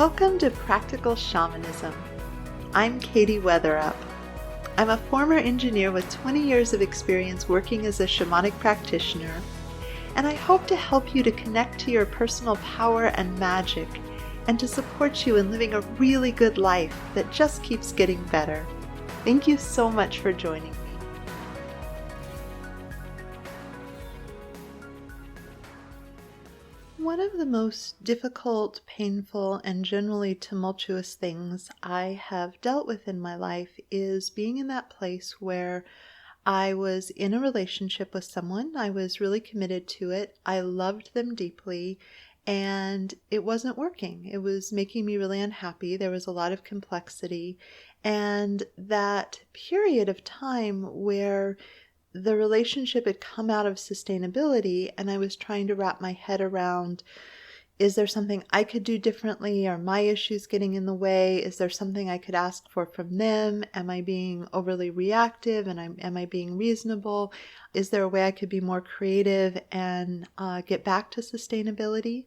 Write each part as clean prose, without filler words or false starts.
Welcome to Practical Shamanism. I'm Katie Weatherup. I'm a former engineer with 20 years of experience working as a shamanic practitioner, and I hope to help you to connect to your personal power and magic and to support you in living a really good life that just keeps getting better. Thank you so much for joining me. One of the most difficult, painful, and generally tumultuous things I have dealt with in my life is being in that place where I was in a relationship with someone. I was really committed to it. I loved them deeply, and it wasn't working. It was making me really unhappy. There was a lot of complexity, and that period of time where the relationship had come out of sustainability and I was trying to wrap my head around, is there something I could do differently? Are my issues getting in the way? Is there something I could ask for from them? Am I being overly reactive and am I being reasonable? Is there a way I could be more creative and get back to sustainability?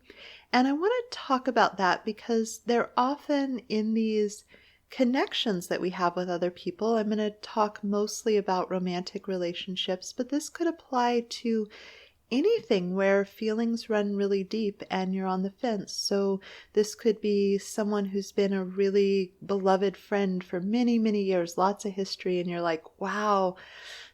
And I want to talk about that because they're often in these connections that we have with other people. I'm going to talk mostly about romantic relationships, but this could apply to anything where feelings run really deep and you're on the fence. So this could be someone who's been a really beloved friend for many, many years, lots of history, and you're like, wow,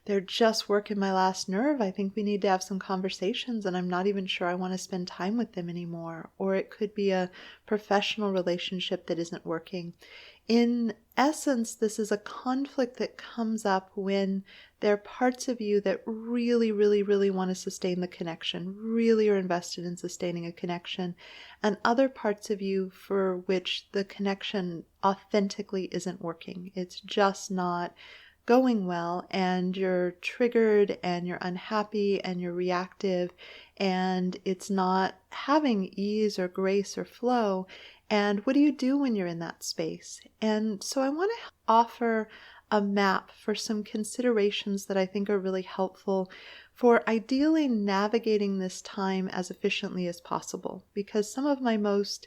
they're just working my last nerve. I think we need to have some conversations, and I'm not even sure I want to spend time with them anymore. Or it could be a professional relationship that isn't working. In essence, this is a conflict that comes up when there are parts of you that really, really, really want to sustain the connection, really are invested in sustaining a connection, and other parts of you for which the connection authentically isn't working. It's just not going well, and you're triggered and you're unhappy and you're reactive, and it's not having ease or grace or flow. And what do you do when you're in that space? And so I want to offer a map for some considerations that I think are really helpful for ideally navigating this time as efficiently as possible. Because some of my most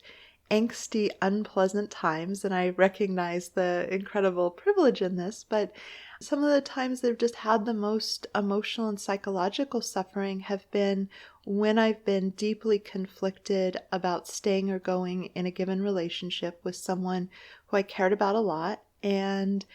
angsty, unpleasant times, and I recognize the incredible privilege in this, but some of the times they've just had the most emotional and psychological suffering have been when I've been deeply conflicted about staying or going in a given relationship with someone who I cared about a lot, and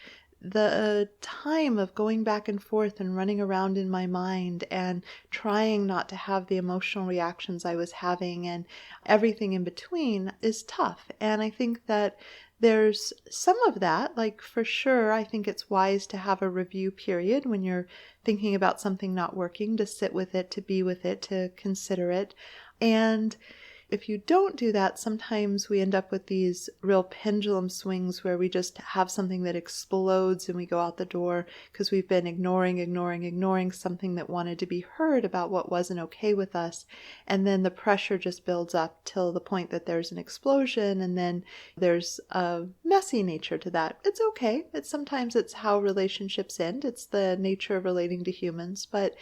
the time of going back and forth and running around in my mind and trying not to have the emotional reactions I was having and everything in between is tough. And I think that there's some of that, like for sure, I think it's wise to have a review period when you're thinking about something not working, to sit with it, to be with it, to consider it. And if you don't do that, sometimes we end up with these real pendulum swings where we just have something that explodes and we go out the door because we've been ignoring something that wanted to be heard about what wasn't okay with us. And then the pressure just builds up till the point that there's an explosion, and then there's a messy nature to that. It's okay. Sometimes it's how relationships end. It's the nature of relating to humans. But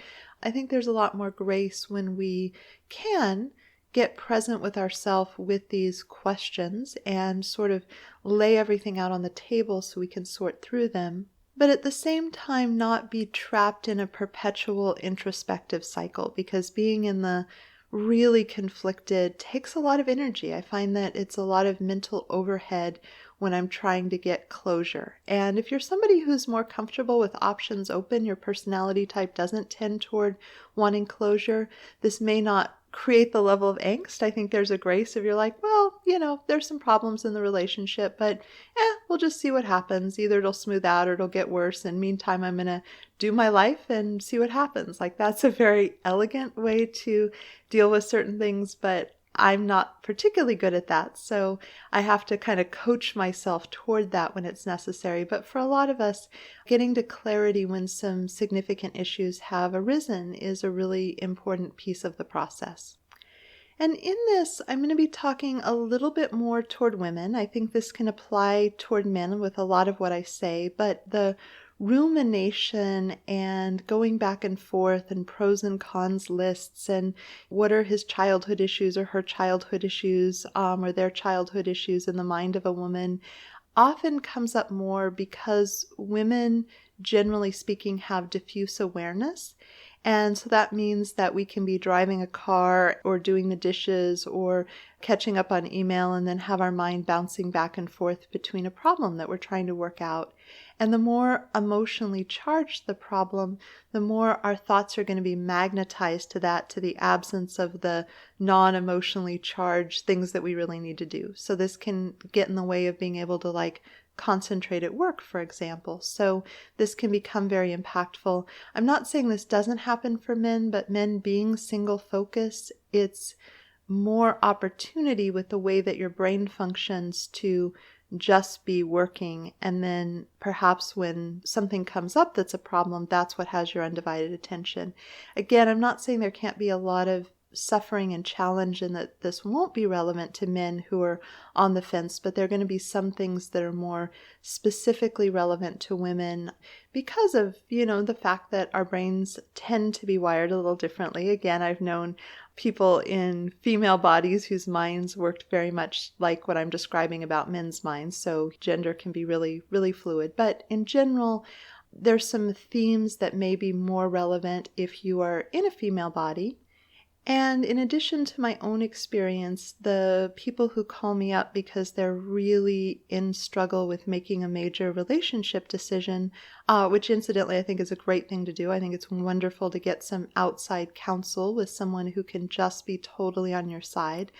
I think there's a lot more grace when we can get present with ourselves with these questions and sort of lay everything out on the table so we can sort through them, but at the same time not be trapped in a perpetual introspective cycle, because being in the really conflicted takes a lot of energy. I find that it's a lot of mental overhead when I'm trying to get closure. And if you're somebody who's more comfortable with options open, your personality type doesn't tend toward wanting closure, this may not create the level of angst. I think there's a grace if you're like, well, there's some problems in the relationship, but we'll just see what happens. Either it'll smooth out or it'll get worse. And meantime, I'm going to do my life and see what happens. Like, that's a very elegant way to deal with certain things, but I'm not particularly good at that. So I have to kind of coach myself toward that when it's necessary. But for a lot of us, getting to clarity when some significant issues have arisen is a really important piece of the process. And in this, I'm going to be talking a little bit more toward women. I think this can apply toward men with a lot of what I say, but the rumination and going back and forth and pros and cons lists and what are his childhood issues or her childhood issues or their childhood issues in the mind of a woman often comes up more because women, generally speaking, have diffuse awareness. And so that means that we can be driving a car or doing the dishes or catching up on email and then have our mind bouncing back and forth between a problem that we're trying to work out. And the more emotionally charged the problem, the more our thoughts are going to be magnetized to that, to the absence of the non-emotionally charged things that we really need to do. So this can get in the way of being able to concentrate at work, for example. So this can become very impactful. I'm not saying this doesn't happen for men, but men being single focused, it's more opportunity with the way that your brain functions to just be working. And then perhaps when something comes up that's a problem, that's what has your undivided attention. Again, I'm not saying there can't be a lot of suffering and challenge and that this won't be relevant to men who are on the fence, but there are going to be some things that are more specifically relevant to women because of, the fact that our brains tend to be wired a little differently. Again, I've known people in female bodies whose minds worked very much like what I'm describing about men's minds. So gender can be really, really fluid. But in general, there's some themes that may be more relevant if you are in a female body. And in addition to my own experience, the people who call me up because they're really in struggle with making a major relationship decision, which incidentally I think is a great thing to do. I think it's wonderful to get some outside counsel with someone who can just be totally on your side.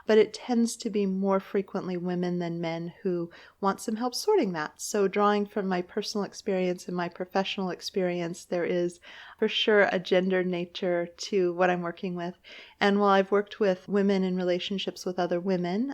But it tends to be more frequently women than men who want some help sorting that. So drawing from my personal experience and my professional experience, there is for sure a gender nature to what I'm working with. And while I've worked with women in relationships with other women,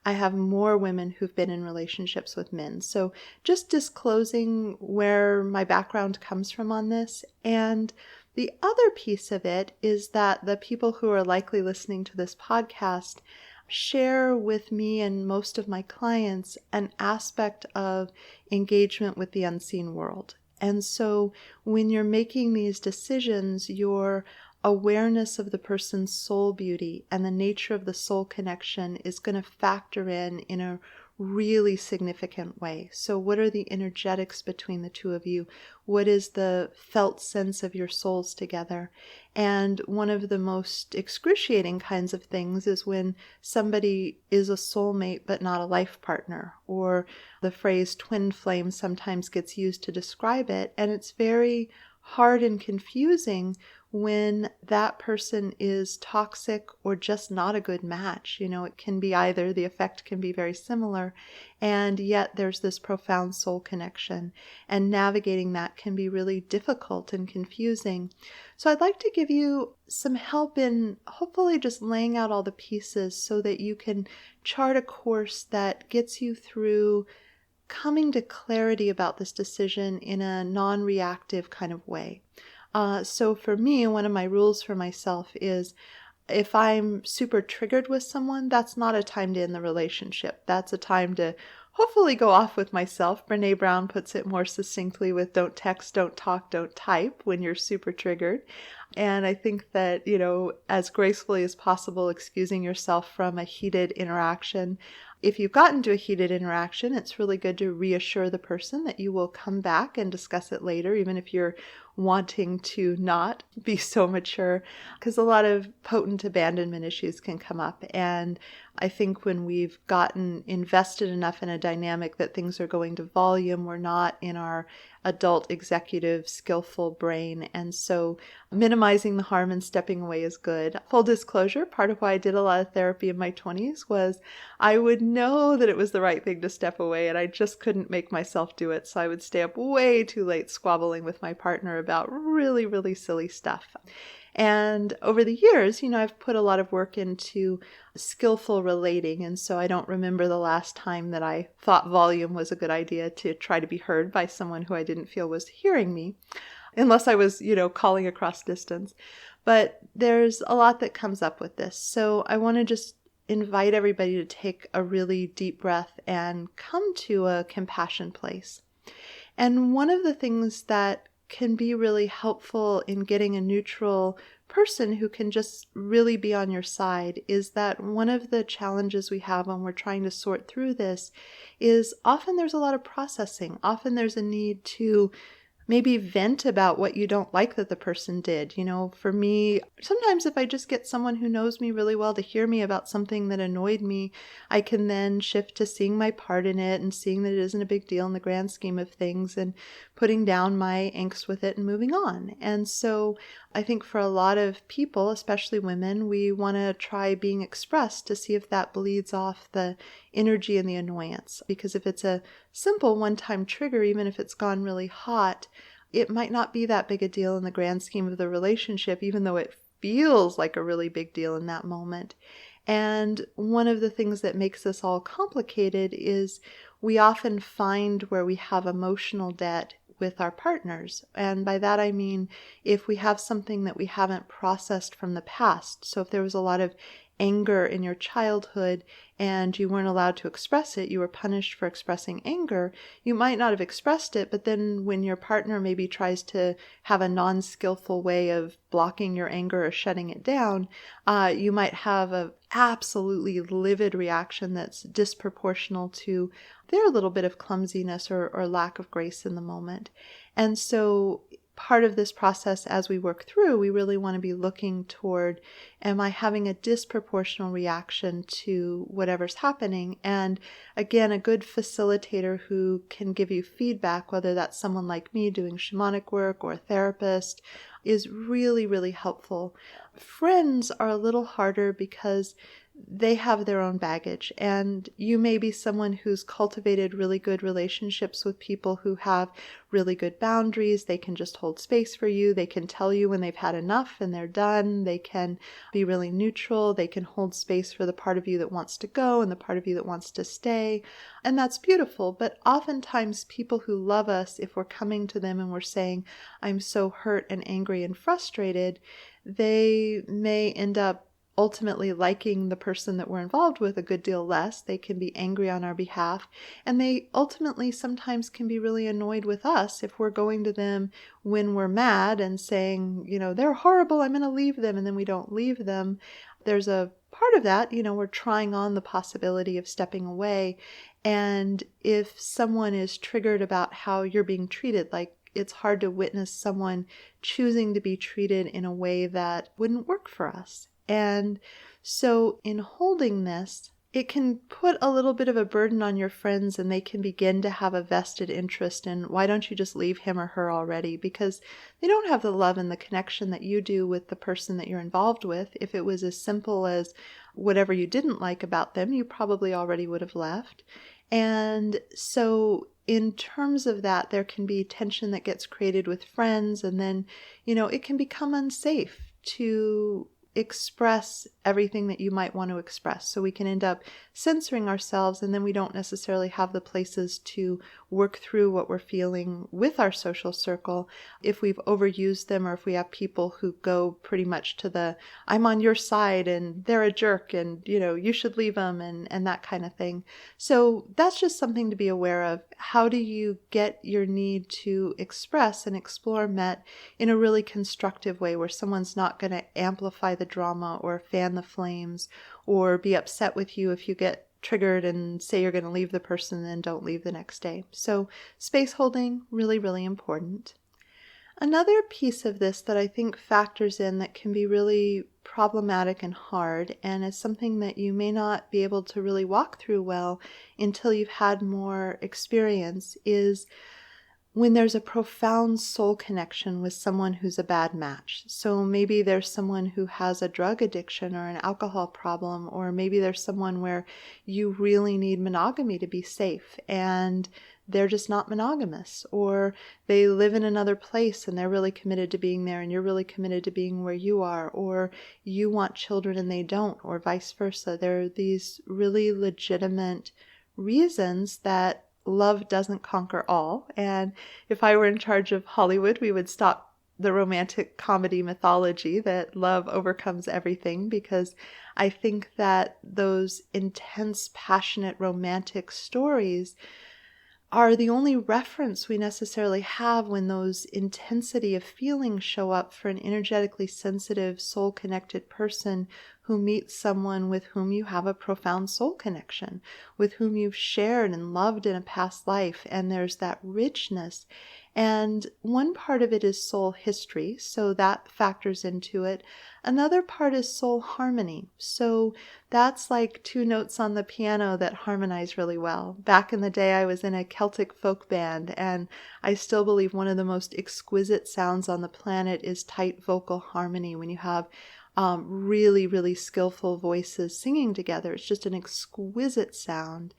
I have more women who've been in relationships with men. So just disclosing where my background comes from on this. And the other piece of it is that the people who are likely listening to this podcast share with me and most of my clients an aspect of engagement with the unseen world. And so when you're making these decisions, your awareness of the person's soul beauty and the nature of the soul connection is going to factor in a really significant way. So what are the energetics between the two of you? What is the felt sense of your souls together? And one of the most excruciating kinds of things is when somebody is a soulmate but not a life partner, or the phrase twin flame sometimes gets used to describe it, and it's very hard and confusing when that person is toxic or just not a good match. It can be either, the effect can be very similar, and yet there's this profound soul connection, and navigating that can be really difficult and confusing. So I'd like to give you some help in hopefully just laying out all the pieces so that you can chart a course that gets you through coming to clarity about this decision in a non-reactive kind of way. So for me, one of my rules for myself is if I'm super triggered with someone, that's not a time to end the relationship. That's a time to hopefully go off with myself. Brene Brown puts it more succinctly with don't text, don't talk, don't type when you're super triggered. And I think that, as gracefully as possible, excusing yourself from a heated interaction. If you've gotten to a heated interaction, it's really good to reassure the person that you will come back and discuss it later, even if you're wanting to not be so mature, because a lot of potent abandonment issues can come up. And I think when we've gotten invested enough in a dynamic that things are going to volume, we're not in our adult, executive, skillful brain. And so minimizing the harm and stepping away is good. Full disclosure, part of why I did a lot of therapy in my 20s was I would know that it was the right thing to step away, and I just couldn't make myself do it. So I would stay up way too late squabbling with my partner about really, really silly stuff. And over the years, I've put a lot of work into skillful relating. And so I don't remember the last time that I thought volume was a good idea to try to be heard by someone who I didn't feel was hearing me, unless I was, calling across distance. But there's a lot that comes up with this. So I want to just invite everybody to take a really deep breath and come to a compassion place. And one of the things that can be really helpful in getting a neutral person who can just really be on your side is that one of the challenges we have when we're trying to sort through this is often there's a lot of processing. Often there's a need to maybe vent about what you don't like that the person did. For me, sometimes if I just get someone who knows me really well to hear me about something that annoyed me, I can then shift to seeing my part in it and seeing that it isn't a big deal in the grand scheme of things and putting down my angst with it and moving on. And so I think for a lot of people, especially women, we want to try being expressed to see if that bleeds off the energy and the annoyance. Because if it's a simple one-time trigger, even if it's gone really hot, it might not be that big a deal in the grand scheme of the relationship, even though it feels like a really big deal in that moment. And one of the things that makes this all complicated is we often find where we have emotional debt with our partners. And by that I mean if we have something that we haven't processed from the past. So if there was a lot of anger in your childhood and you weren't allowed to express it, you were punished for expressing anger, you might not have expressed it, but then when your partner maybe tries to have a non-skillful way of blocking your anger or shutting it down, you might have an absolutely livid reaction that's disproportional to their little bit of clumsiness or lack of grace in the moment. And so part of this process as we work through, we really want to be looking toward, am I having a disproportional reaction to whatever's happening? And again, a good facilitator who can give you feedback, whether that's someone like me doing shamanic work or a therapist, is really, really helpful. Friends are a little harder because they have their own baggage, and you may be someone who's cultivated really good relationships with people who have really good boundaries. They can just hold space for you. They can tell you when they've had enough and they're done. They can be really neutral. They can hold space for the part of you that wants to go and the part of you that wants to stay. And that's beautiful. But oftentimes people who love us, if we're coming to them and we're saying, I'm so hurt and angry and frustrated, they may end up ultimately liking the person that we're involved with a good deal less. They can be angry on our behalf, and they ultimately sometimes can be really annoyed with us if we're going to them when we're mad and saying, they're horrible, I'm going to leave them, and then we don't leave them. There's a part of that, we're trying on the possibility of stepping away. And if someone is triggered about how you're being treated, like it's hard to witness someone choosing to be treated in a way that wouldn't work for us. And so in holding this, it can put a little bit of a burden on your friends, and they can begin to have a vested interest in, why don't you just leave him or her already? Because they don't have the love and the connection that you do with the person that you're involved with. If it was as simple as whatever you didn't like about them, you probably already would have left. And so in terms of that, there can be tension that gets created with friends, and then, it can become unsafe to express everything that you might want to express. So we can end up censoring ourselves, and then we don't necessarily have the places to work through what we're feeling with our social circle if we've overused them, or if we have people who go pretty much to the, I'm on your side and they're a jerk and, you should leave them and that kind of thing. So that's just something to be aware of. How do you get your need to express and explore met in a really constructive way where someone's not going to amplify the drama or fan the flames or be upset with you if you get triggered and say you're going to leave the person and then don't leave the next day. So space holding, really, really important. Another piece of this that I think factors in that can be really problematic and hard, and is something that you may not be able to really walk through well until you've had more experience, is when there's a profound soul connection with someone who's a bad match. So maybe there's someone who has a drug addiction or an alcohol problem, or maybe there's someone where you really need monogamy to be safe and they're just not monogamous, or they live in another place and they're really committed to being there and you're really committed to being where you are, or you want children and they don't, or vice versa. There are these really legitimate reasons that love doesn't conquer all. And if I were in charge of Hollywood, we would stop the romantic comedy mythology that love overcomes everything, because I think that those intense, passionate, romantic stories are the only reference we necessarily have when those intensity of feelings show up for an energetically sensitive, soul-connected person who meets someone with whom you have a profound soul connection, with whom you've shared and loved in a past life, and there's that richness. And one part of it is soul history, so that factors into it. Another part is soul harmony. So that's like two notes on the piano that harmonize really well. Back in the day, I was in a Celtic folk band, and I still believe one of the most exquisite sounds on the planet is tight vocal harmony when you have really, really skillful voices singing together. It's just an exquisite sound.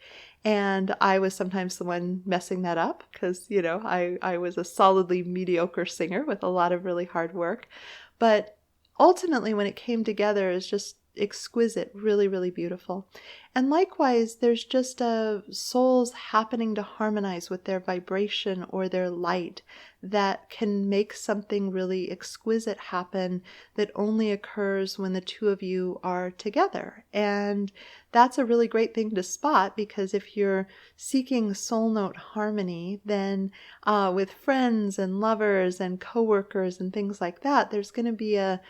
And I was sometimes the one messing that up because, I was a solidly mediocre singer with a lot of really hard work. But ultimately, when it came together, it's just exquisite, really, really beautiful. And likewise, there's just souls happening to harmonize with their vibration or their light that can make something really exquisite happen that only occurs when the two of you are together. And that's a really great thing to spot, because if you're seeking soul note harmony, then with friends and lovers and coworkers and things like that, there's going to be a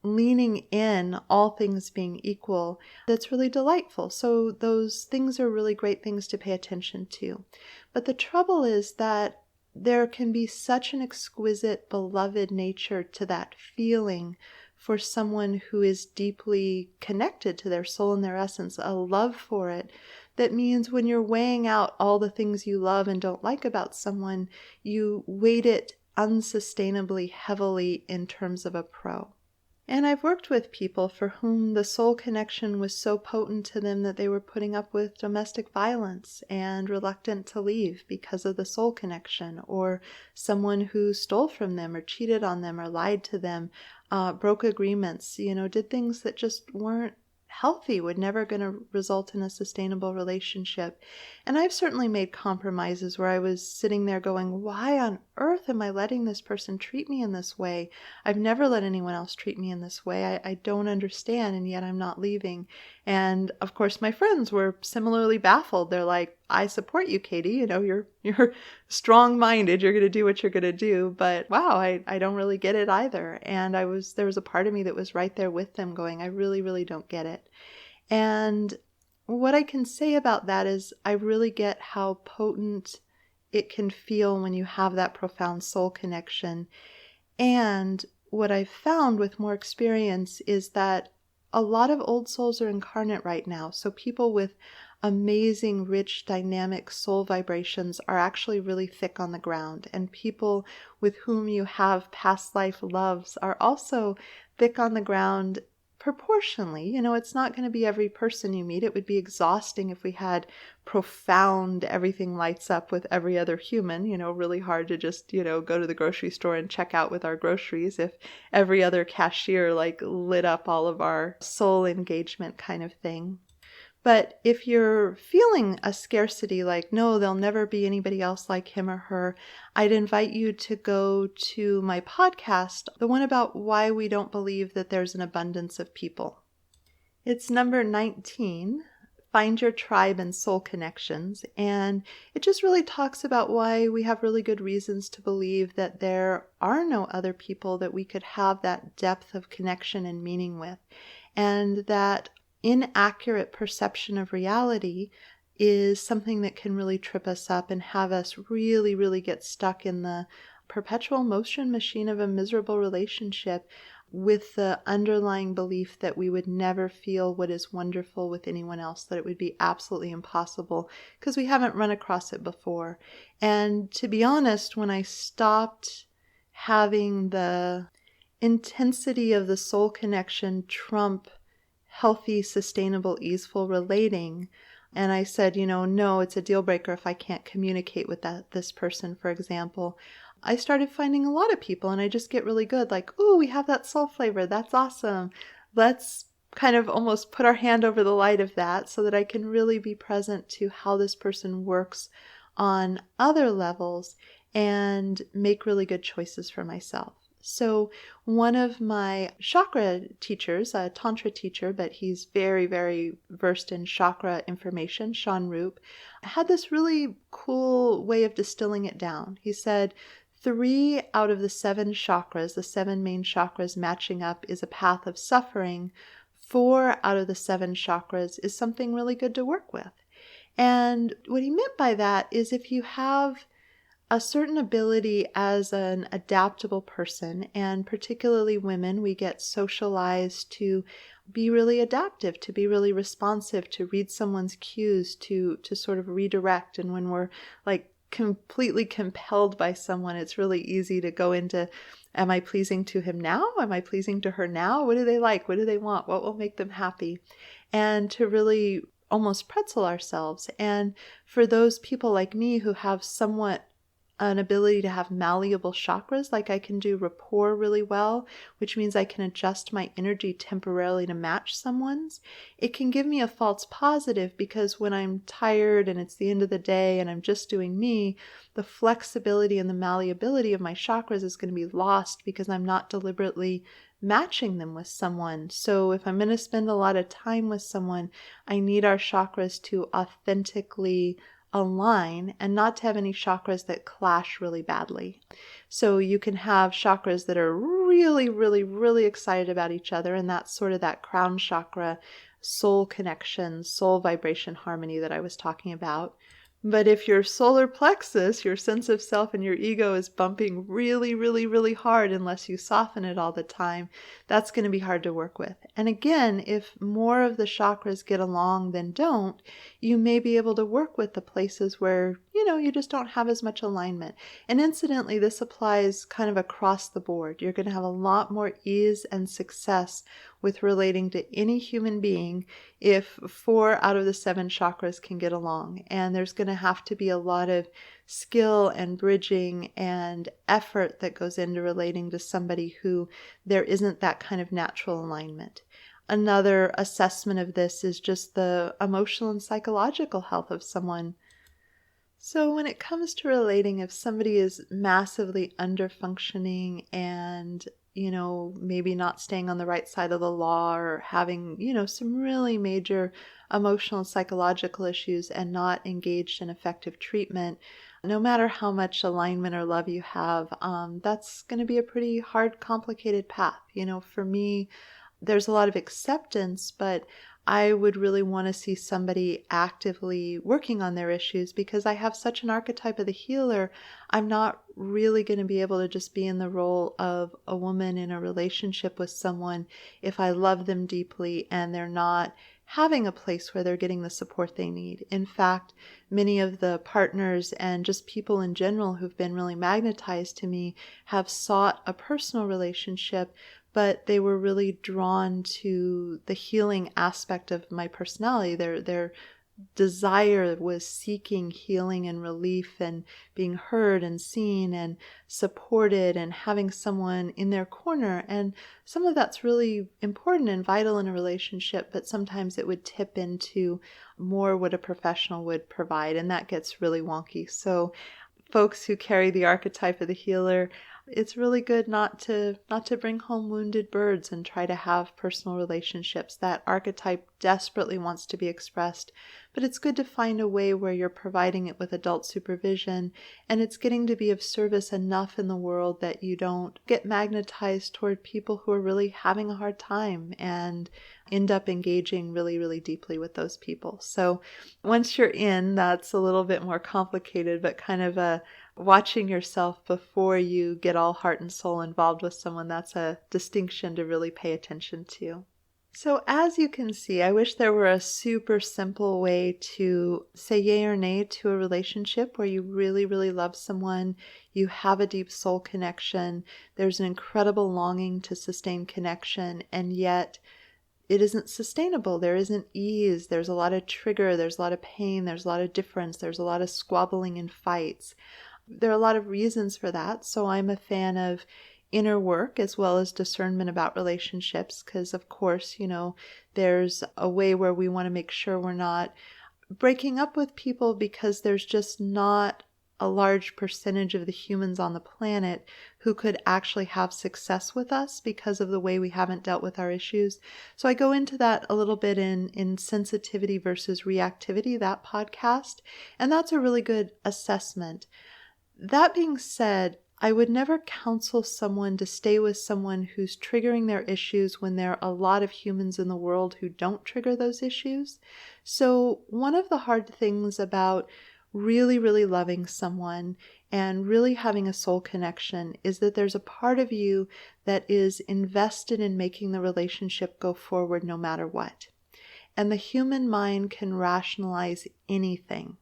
leaning in, all things being equal, that's really delightful. So those things are really great things to pay attention to. But the trouble is that there can be such an exquisite, beloved nature to that feeling for someone who is deeply connected to their soul and their essence, a love for it. That means when you're weighing out all the things you love and don't like about someone, you weight it unsustainably heavily in terms of a pro. And I've worked with people for whom the soul connection was so potent to them that they were putting up with domestic violence and reluctant to leave because of the soul connection, or someone who stole from them or cheated on them or lied to them, broke agreements, did things that just weren't healthy, were never going to result in a sustainable relationship. And I've certainly made compromises where I was sitting there going, why on earth am I letting this person treat me in this way? I've never let anyone else treat me in this way. I don't understand, and yet I'm not leaving. And of course, my friends were similarly baffled. They're like, I support you, Katie. You're strong-minded. You're going to do what you're going to do. But wow, I don't really get it either. And there was a part of me that was right there with them going, I really, really don't get it. And what I can say about that is I really get how potent it can feel when you have that profound soul connection. And what I've found with more experience is that a lot of old souls are incarnate right now. So people with amazing, rich, dynamic soul vibrations are actually really thick on the ground. And people with whom you have past life loves are also thick on the ground proportionally. It's not going to be every person you meet. It would be exhausting if we had profound, everything lights up with every other human, really hard to just, go to the grocery store and check out with our groceries if every other cashier lit up all of our soul engagement kind of thing. But if you're feeling a scarcity, like, no, there'll never be anybody else like him or her, I'd invite you to go to my podcast, the one about why we don't believe that there's an abundance of people. It's number 19, Find Your Tribe and Soul Connections, and it just really talks about why we have really good reasons to believe that there are no other people that we could have that depth of connection and meaning with, and that inaccurate perception of reality is something that can really trip us up and have us really, really get stuck in the perpetual motion machine of a miserable relationship with the underlying belief that we would never feel what is wonderful with anyone else, that it would be absolutely impossible because we haven't run across it before. And to be honest, when I stopped having the intensity of the soul connection trump healthy, sustainable, easeful relating, and I said, no, it's a deal breaker if I can't communicate with this person, for example, I started finding a lot of people, and I just get really good, like, ooh, we have that soul flavor, that's awesome. Let's kind of almost put our hand over the light of that so that I can really be present to how this person works on other levels and make really good choices for myself. So one of my chakra teachers, a tantra teacher, but he's very, very versed in chakra information, Sean Roop, had this really cool way of distilling it down. He said 3 out of the 7 chakras, the 7 main chakras matching up, is a path of suffering. 4 out of the 7 chakras is something really good to work with. And what he meant by that is if you have a certain ability as an adaptable person, and particularly women, we get socialized to be really adaptive, to be really responsive, to read someone's cues, to sort of redirect. And when we're like completely compelled by someone, it's really easy to go into, am I pleasing to him now? Am I pleasing to her now? What do they like? What do they want? What will make them happy? And to really almost pretzel ourselves. And for those people like me who have somewhat an ability to have malleable chakras, like I can do rapport really well, which means I can adjust my energy temporarily to match someone's. It can give me a false positive because when I'm tired and it's the end of the day and I'm just doing me, the flexibility and the malleability of my chakras is going to be lost because I'm not deliberately matching them with someone. So if I'm going to spend a lot of time with someone, I need our chakras to authentically align and not to have any chakras that clash really badly. So you can have chakras that are really, really, really excited about each other, and that's sort of that crown chakra, soul connection, soul vibration harmony that I was talking about. But if your solar plexus, your sense of self and your ego is bumping really, really, really hard unless you soften it all the time, that's going to be hard to work with. And again, if more of the chakras get along than don't, you may be able to work with the places where, you just don't have as much alignment. And incidentally, this applies kind of across the board. You're going to have a lot more ease and success with relating to any human being if 4 out of the 7 chakras can get along. And there's going to have to be a lot of skill and bridging and effort that goes into relating to somebody who there isn't that kind of natural alignment. Another assessment of this is just the emotional and psychological health of someone. So when it comes to relating, if somebody is massively underfunctioning and, maybe not staying on the right side of the law or having, some really major emotional and psychological issues and not engaged in effective treatment, no matter how much alignment or love you have, that's going to be a pretty hard, complicated path. For me, there's a lot of acceptance, but I would really want to see somebody actively working on their issues because I have such an archetype of the healer. I'm not really going to be able to just be in the role of a woman in a relationship with someone if I love them deeply and they're not having a place where they're getting the support they need. In fact, many of the partners and just people in general who've been really magnetized to me have sought a personal relationship, but they were really drawn to the healing aspect of my personality. Their desire was seeking healing and relief and being heard and seen and supported and having someone in their corner. And some of that's really important and vital in a relationship, but sometimes it would tip into more what a professional would provide, and that gets really wonky. So folks who carry the archetype of the healer, it's really good not to bring home wounded birds and try to have personal relationships. That archetype desperately wants to be expressed, but it's good to find a way where you're providing it with adult supervision and it's getting to be of service enough in the world that you don't get magnetized toward people who are really having a hard time and end up engaging really, really deeply with those people. So once you're in, that's a little bit more complicated, but kind of a watching yourself before you get all heart and soul involved with someone, that's a distinction to really pay attention to. So as you can see, I wish there were a super simple way to say yay or nay to a relationship where you really, really love someone, you have a deep soul connection, there's an incredible longing to sustain connection, and yet it isn't sustainable. There isn't ease. There's a lot of trigger. There's a lot of pain. There's a lot of difference. There's a lot of squabbling and fights. There are a lot of reasons for that. So I'm a fan of inner work as well as discernment about relationships because, of course, there's a way where we want to make sure we're not breaking up with people because there's just not a large percentage of the humans on the planet who could actually have success with us because of the way we haven't dealt with our issues. So I go into that a little bit in sensitivity versus reactivity, that podcast, and that's a really good assessment. That being said, I would never counsel someone to stay with someone who's triggering their issues when there are a lot of humans in the world who don't trigger those issues. So one of the hard things about really, really loving someone and really having a soul connection is that there's a part of you that is invested in making the relationship go forward no matter what. And the human mind can rationalize anything.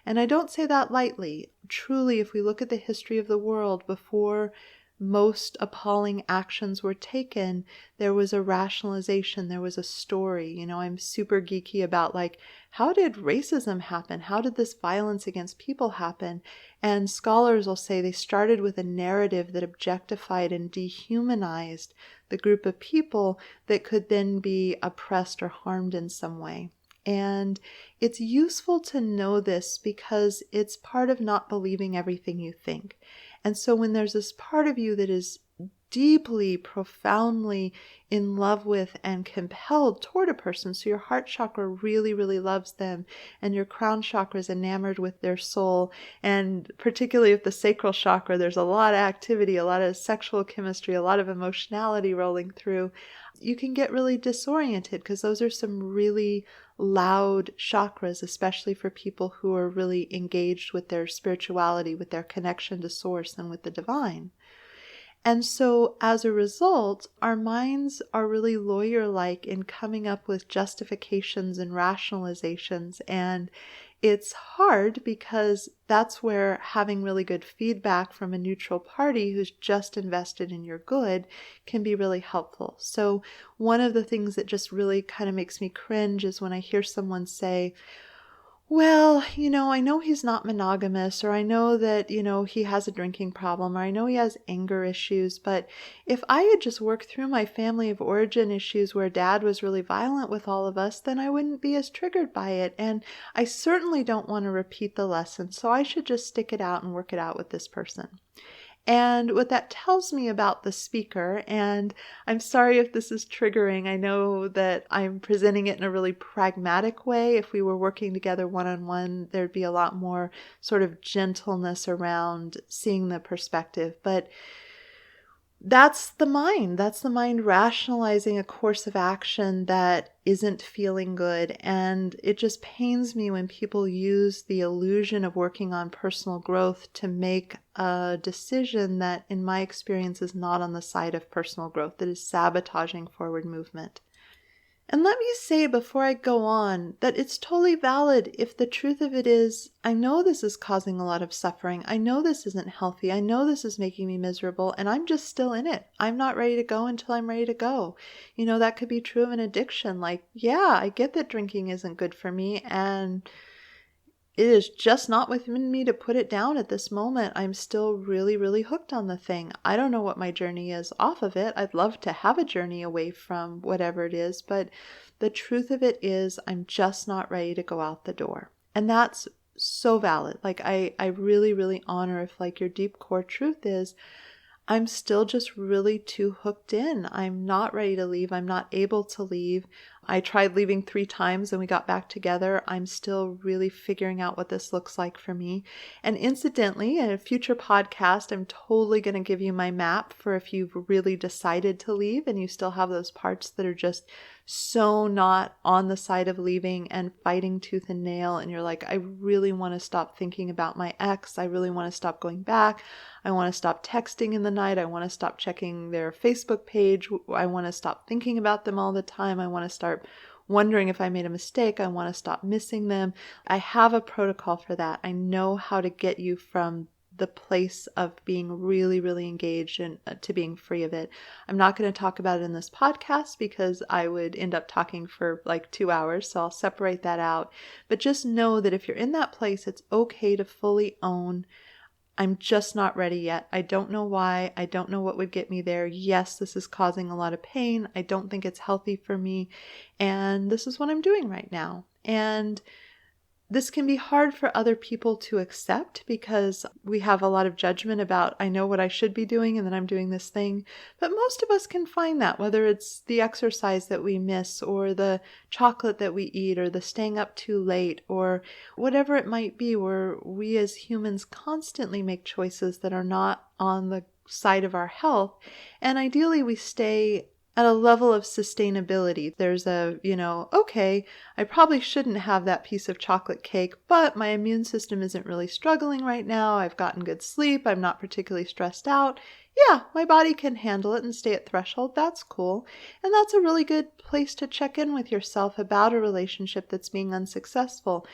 And I don't say that lightly. Truly, if we look at the history of the world, before most appalling actions were taken, there was a rationalization, there was a story. I'm super geeky about how did racism happen? How did this violence against people happen? And scholars will say they started with a narrative that objectified and dehumanized the group of people that could then be oppressed or harmed in some way. And it's useful to know this because it's part of not believing everything you think. And so when there's this part of you that is deeply, profoundly in love with and compelled toward a person, so your heart chakra really, really loves them, and your crown chakra is enamored with their soul, and particularly with the sacral chakra, there's a lot of activity, a lot of sexual chemistry, a lot of emotionality rolling through, you can get really disoriented because those are some really loud chakras, especially for people who are really engaged with their spirituality, with their connection to source and with the divine. And so as a result, our minds are really lawyer-like in coming up with justifications and rationalizations. And it's hard because that's where having really good feedback from a neutral party who's just invested in your good can be really helpful. So one of the things that just really kind of makes me cringe is when I hear someone say, well, I know he's not monogamous, or I know that, he has a drinking problem, or I know he has anger issues, but if I had just worked through my family of origin issues where dad was really violent with all of us, then I wouldn't be as triggered by it. And I certainly don't want to repeat the lesson, so I should just stick it out and work it out with this person. And what that tells me about the speaker, and I'm sorry if this is triggering, I know that I'm presenting it in a really pragmatic way. If we were working together one-on-one, there'd be a lot more sort of gentleness around seeing the perspective. But that's the mind. That's the mind rationalizing a course of action that isn't feeling good. And it just pains me when people use the illusion of working on personal growth to make a decision that, in my experience, is not on the side of personal growth, that is sabotaging forward movement. And let me say before I go on that it's totally valid if the truth of it is, I know this is causing a lot of suffering. I know this isn't healthy. I know this is making me miserable, and I'm just still in it. I'm not ready to go until I'm ready to go. That could be true of an addiction. Yeah, I get that drinking isn't good for me, and it is just not within me to put it down at this moment. I'm still really, really hooked on the thing. I don't know what my journey is off of it. I'd love to have a journey away from whatever it is, but the truth of it is I'm just not ready to go out the door. And that's so valid. I really, really honor if your deep core truth is, I'm still just really too hooked in. I'm not ready to leave. I'm not able to leave. I tried leaving 3 times and we got back together. I'm still really figuring out what this looks like for me. And incidentally, in a future podcast, I'm totally going to give you my map for if you've really decided to leave and you still have those parts that are just so not on the side of leaving and fighting tooth and nail. And you're like, I really want to stop thinking about my ex. I really want to stop going back. I want to stop texting in the night. I want to stop checking their Facebook page. I want to stop thinking about them all the time. I want to start wondering if I made a mistake. I want to stop missing them. I have a protocol for that. I know how to get you from the place of being really, really engaged and to being free of it. I'm not going to talk about it in this podcast because I would end up talking for 2 hours. So I'll separate that out. But just know that if you're in that place, it's okay to fully own, I'm just not ready yet. I don't know why. I don't know what would get me there. Yes, this is causing a lot of pain. I don't think it's healthy for me. And this is what I'm doing right now. And This can be hard for other people to accept because we have a lot of judgment about, I know what I should be doing and then I'm doing this thing. But most of us can find that, whether it's the exercise that we miss or the chocolate that we eat or the staying up too late or whatever it might be, where we as humans constantly make choices that are not on the side of our health. And ideally, we stay at a level of sustainability. There's okay, I probably shouldn't have that piece of chocolate cake, but my immune system isn't really struggling right now. I've gotten good sleep. I'm not particularly stressed out. Yeah, my body can handle it and stay at threshold. That's cool. And that's a really good place to check in with yourself about a relationship that's being unsuccessful.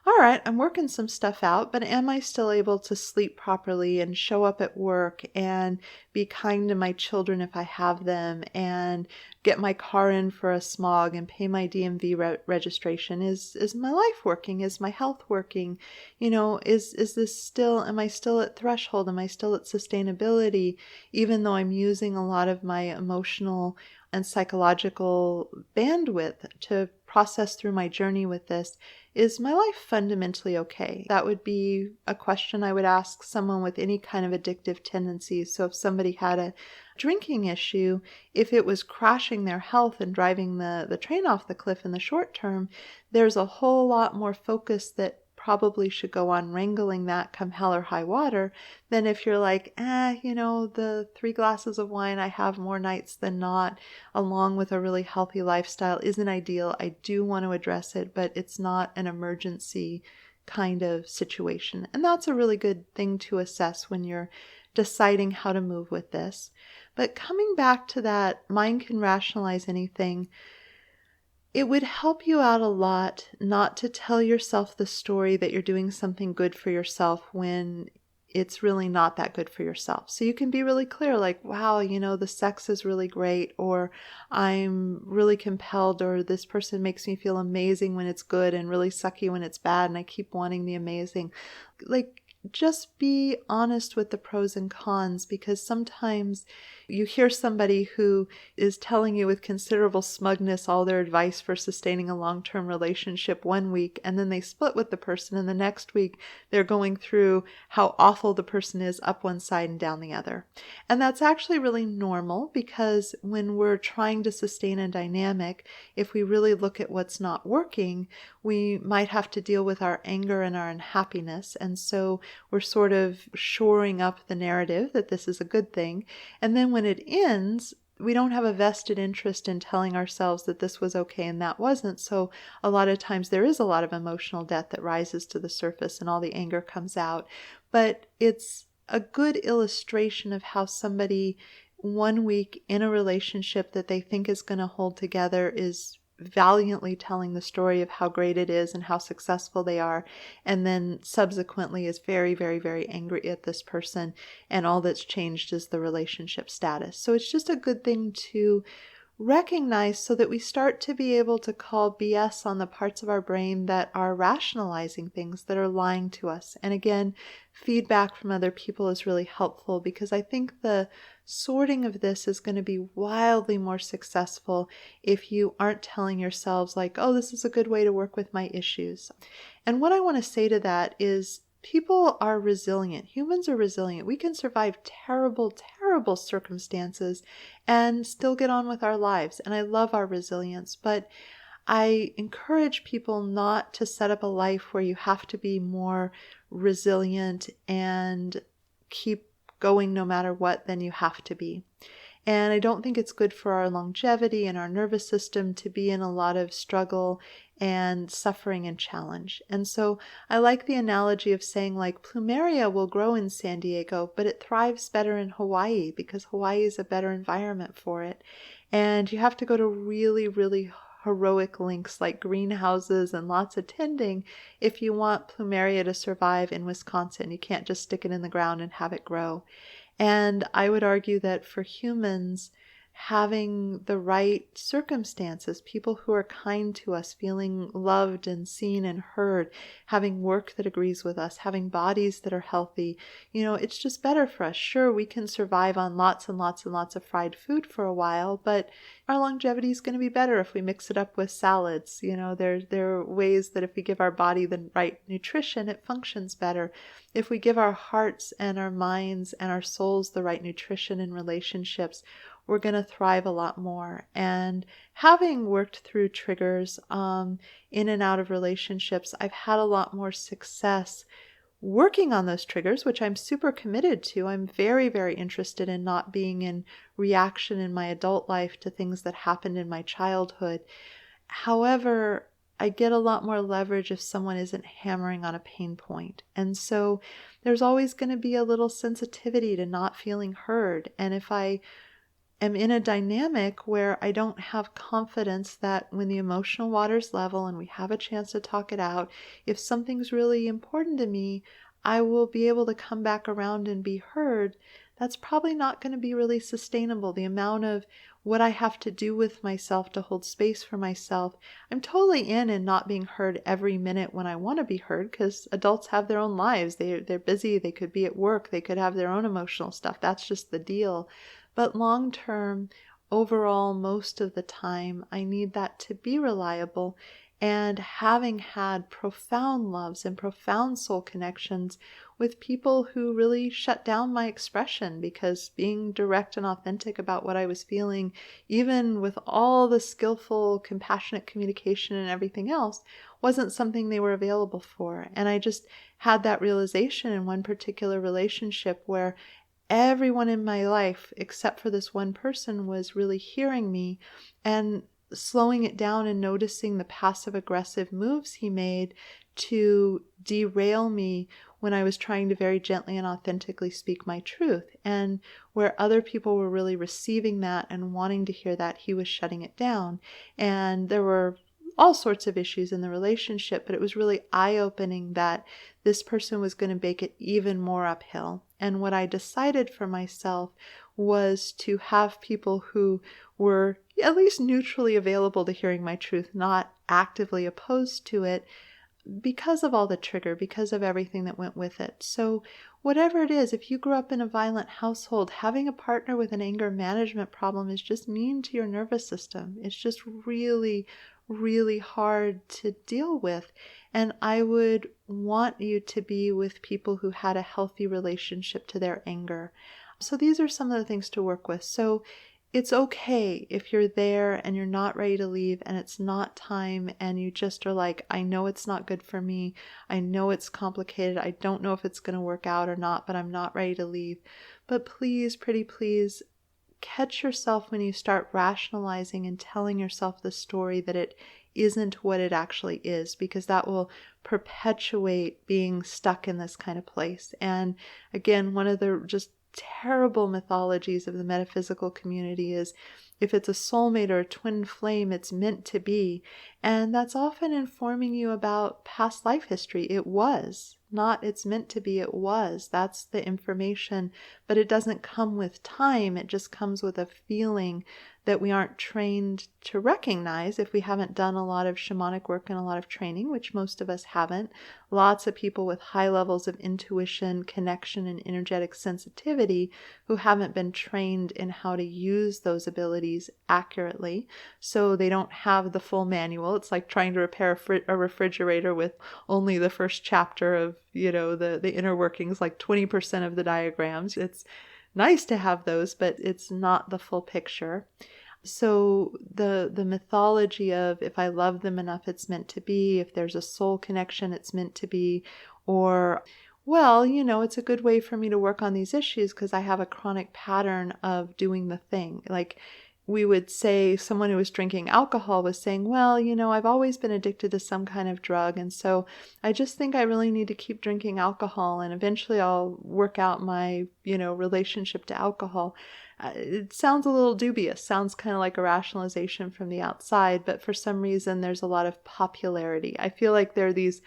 All right, I'm working some stuff out, but am I still able to sleep properly and show up at work and be kind to my children if I have them and get my car in for a smog and pay my DMV registration? Is my life working? Is my health working? Is this still, am I still at threshold? Am I still at sustainability, even though I'm using a lot of my emotional and psychological bandwidth to process through my journey with this? Is my life fundamentally okay? That would be a question I would ask someone with any kind of addictive tendencies. So if somebody had a drinking issue, if it was crashing their health and driving the train off the cliff in the short term, there's a whole lot more focus that probably should go on wrangling that come hell or high water than if you're like, the 3 glasses of wine I have more nights than not, along with a really healthy lifestyle, isn't ideal. I do want to address it, but it's not an emergency kind of situation. And that's a really good thing to assess when you're deciding how to move with this. But coming back to that, mind can rationalize anything. It would help you out a lot not to tell yourself the story that you're doing something good for yourself when it's really not that good for yourself. So you can be really clear, like, wow, the sex is really great, or I'm really compelled, or this person makes me feel amazing when it's good and really sucky when it's bad, and I keep wanting the amazing. Like, just be honest with the pros and cons, because sometimes you hear somebody who is telling you with considerable smugness all their advice for sustaining a long-term relationship one week, and then they split with the person, and the next week they're going through how awful the person is up one side and down the other. And that's actually really normal, because when we're trying to sustain a dynamic, if we really look at what's not working, we might have to deal with our anger and our unhappiness. And so we're sort of shoring up the narrative that this is a good thing. And then when it ends, we don't have a vested interest in telling ourselves that this was okay and that wasn't. So a lot of times there is a lot of emotional debt that rises to the surface and all the anger comes out. But it's a good illustration of how somebody 1 week in a relationship that they think is going to hold together is valiantly telling the story of how great it is and how successful they are, and then subsequently is very, very, very angry at this person, and all that's changed is the relationship status. So it's just a good thing to recognize so that we start to be able to call BS on the parts of our brain that are rationalizing things, that are lying to us. And again, feedback from other people is really helpful, because I think the sorting of this is going to be wildly more successful if you aren't telling yourselves like, oh, this is a good way to work with my issues. And what I want to say to that is, people are resilient. Humans are resilient. We can survive terrible, terrible circumstances and still get on with our lives. And I love our resilience, but I encourage people not to set up a life where you have to be more resilient and keep going no matter what than you have to be. And I don't think it's good for our longevity and our nervous system to be in a lot of struggle and suffering and challenge. And so I like the analogy of saying, like, plumeria will grow in San Diego, but it thrives better in Hawaii because Hawaii is a better environment for it. And you have to go to really, really heroic lengths like greenhouses and lots of tending if you want plumeria to survive in Wisconsin. You can't just stick it in the ground and have it grow. And I would argue that for humans, having the right circumstances, people who are kind to us, feeling loved and seen and heard, having work that agrees with us, having bodies that are healthy. It's just better for us. Sure, we can survive on lots and lots and lots of fried food for a while, but our longevity is going to be better if we mix it up with salads. There are ways that if we give our body the right nutrition, it functions better. If we give our hearts and our minds and our souls the right nutrition in relationships, we're going to thrive a lot more. And having worked through triggers in and out of relationships, I've had a lot more success working on those triggers, which I'm super committed to. I'm very, very interested in not being in reaction in my adult life to things that happened in my childhood. However, I get a lot more leverage if someone isn't hammering on a pain point. And so there's always going to be a little sensitivity to not feeling heard. And if I am in a dynamic where I don't have confidence that when the emotional water's level and we have a chance to talk it out, if something's really important to me, I will be able to come back around and be heard. That's probably not going to be really sustainable. The amount of what I have to do with myself to hold space for myself. I'm totally in and not being heard every minute when I want to be heard, because adults have their own lives. They're busy. They could be at work. They could have their own emotional stuff. That's just the deal. But long term, overall, most of the time, I need that to be reliable. And having had profound loves and profound soul connections with people who really shut down my expression, because being direct and authentic about what I was feeling, even with all the skillful, compassionate communication and everything else, wasn't something they were available for. And I just had that realization in one particular relationship where everyone in my life, except for this one person, was really hearing me and slowing it down and noticing the passive-aggressive moves he made to derail me when I was trying to very gently and authentically speak my truth. And where other people were really receiving that and wanting to hear that, he was shutting it down. And there were all sorts of issues in the relationship, but it was really eye-opening that this person was going to make it even more uphill. And what I decided for myself was to have people who were at least neutrally available to hearing my truth, not actively opposed to it, because of all the trigger, because of everything that went with it. So whatever it is, if you grew up in a violent household, having a partner with an anger management problem is just mean to your nervous system. It's just really, really hard to deal with. And I would want you to be with people who had a healthy relationship to their anger. So these are some of the things to work with. So it's okay if you're there and you're not ready to leave and it's not time and you just are like, I know it's not good for me. I know it's complicated. I don't know if it's going to work out or not, but I'm not ready to leave. But please, pretty please, catch yourself when you start rationalizing and telling yourself the story that it isn't what it actually is, because that will perpetuate being stuck in this kind of place. And again, one of the just terrible mythologies of the metaphysical community is if it's a soulmate or a twin flame, it's meant to be. And that's often informing you about past life history. It was. Not it's meant to be, it was. That's the information. But it doesn't come with time. It just comes with a feeling that we aren't trained to recognize if we haven't done a lot of shamanic work and a lot of training, which most of us haven't. Lots of people with high levels of intuition, connection, and energetic sensitivity who haven't been trained in how to use those abilities accurately. So they don't have the full manual. It's like trying to repair a refrigerator with only the first chapter of, the inner workings, like 20% of the diagrams. It's nice to have those, but it's not the full picture. So the mythology of if I love them enough, it's meant to be. If there's a soul connection, it's meant to be. Or, well, it's a good way for me to work on these issues because I have a chronic pattern of doing the thing. Like we would say someone who was drinking alcohol was saying, well, I've always been addicted to some kind of drug. And so I just think I really need to keep drinking alcohol and eventually I'll work out my, relationship to alcohol. It sounds a little dubious, sounds kind of like a rationalization from the outside, but for some reason there's a lot of popularity. I feel like there are these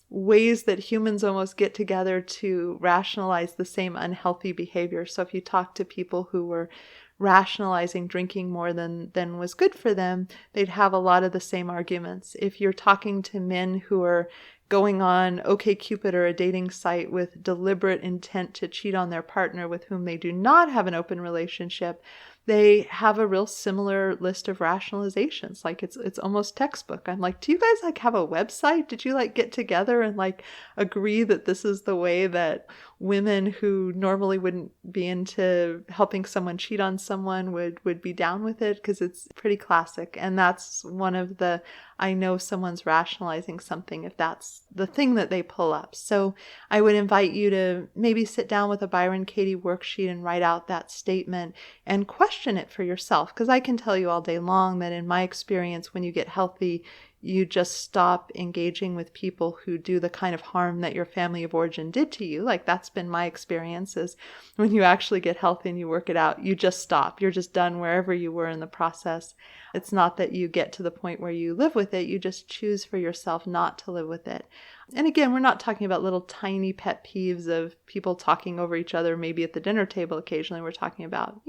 ways that humans almost get together to rationalize the same unhealthy behavior. So if you talk to people who were rationalizing drinking more than was good for them, they'd have a lot of the same arguments. If you're talking to men who are going on OkCupid or a dating site with deliberate intent to cheat on their partner with whom they do not have an open relationship, they have a real similar list of rationalizations. Like it's almost textbook. I'm like, do you guys like have a website? Did you like get together and like agree that this is the way that women who normally wouldn't be into helping someone cheat on someone would be down with it? Because it's pretty classic. And that's one of the, I know someone's rationalizing something if that's the thing that they pull up. So I would invite you to maybe sit down with a Byron Katie worksheet and write out that statement and question it for yourself. Because I can tell you all day long that in my experience, when you get healthy, you just stop engaging with people who do the kind of harm that your family of origin did to you. Like that's been my experience, is when you actually get healthy and you work it out, you just stop. You're just done wherever you were in the process. It's not that you get to the point where you live with it. You just choose for yourself not to live with it. And again, we're not talking about little tiny pet peeves of people talking over each other, maybe at the dinner table occasionally. We're talking about,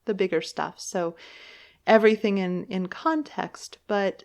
the bigger stuff. So everything in context, but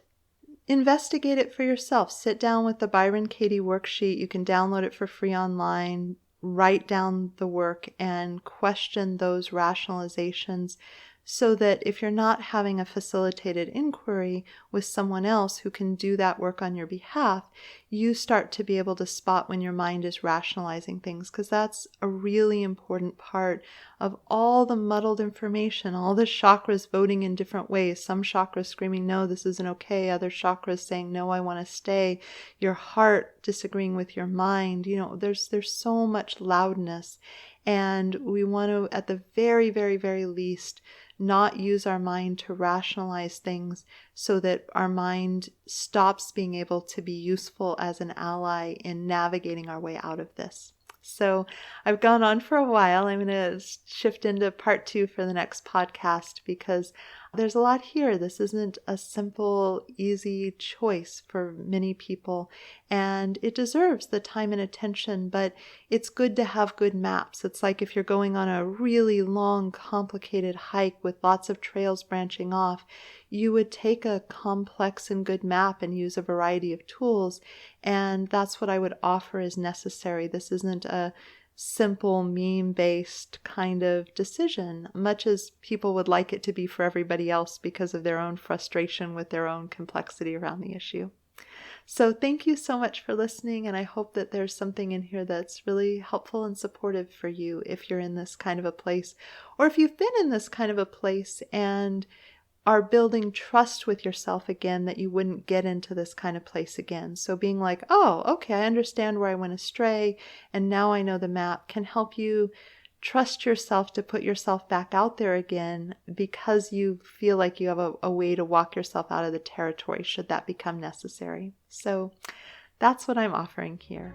investigate it for yourself. Sit down with the Byron Katie worksheet. You can download it for free online. Write down the work and question those rationalizations so that if you're not having a facilitated inquiry with someone else who can do that work on your behalf, you start to be able to spot when your mind is rationalizing things, because that's a really important part of all the muddled information, all the chakras voting in different ways. Some chakras screaming, no, this isn't okay. Other chakras saying, no, I want to stay. Your heart disagreeing with your mind. There's so much loudness. And we want to, at the very, very, very least, not use our mind to rationalize things so that our mind stops being able to be useful as an ally in navigating our way out of this. So I've gone on for a while. I'm going to shift into part 2 for the next podcast because there's a lot here. This isn't a simple, easy choice for many people, and it deserves the time and attention, but it's good to have good maps. It's like if you're going on a really long, complicated hike with lots of trails branching off, you would take a complex and good map and use a variety of tools, and that's what I would offer as necessary. This isn't a simple meme-based kind of decision, much as people would like it to be for everybody else because of their own frustration with their own complexity around the issue. So thank you so much for listening, and I hope that there's something in here that's really helpful and supportive for you if you're in this kind of a place, or if you've been in this kind of a place and are building trust with yourself again, that you wouldn't get into this kind of place again. So being like, oh, okay, I understand where I went astray, and now I know the map, can help you trust yourself to put yourself back out there again because you feel like you have a way to walk yourself out of the territory should that become necessary. So that's what I'm offering here.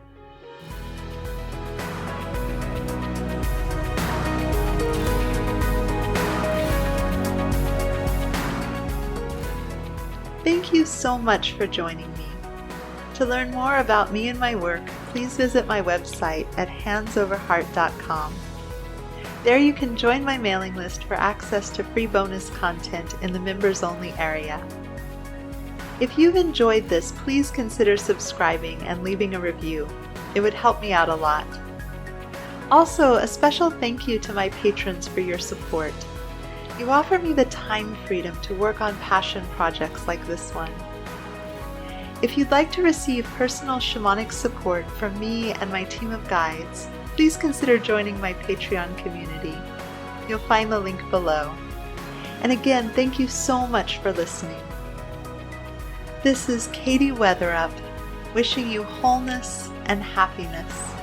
Thank you so much for joining me. To learn more about me and my work, please visit my website at handsoverheart.com. There you can join my mailing list for access to free bonus content in the members-only area. If you've enjoyed this, please consider subscribing and leaving a review. It would help me out a lot. Also, a special thank you to my patrons for your support. You offer me the time freedom to work on passion projects like this one. If you'd like to receive personal shamanic support from me and my team of guides, please consider joining my Patreon community. You'll find the link below. And again, thank you so much for listening. This is Katie Weatherup, wishing you wholeness and happiness.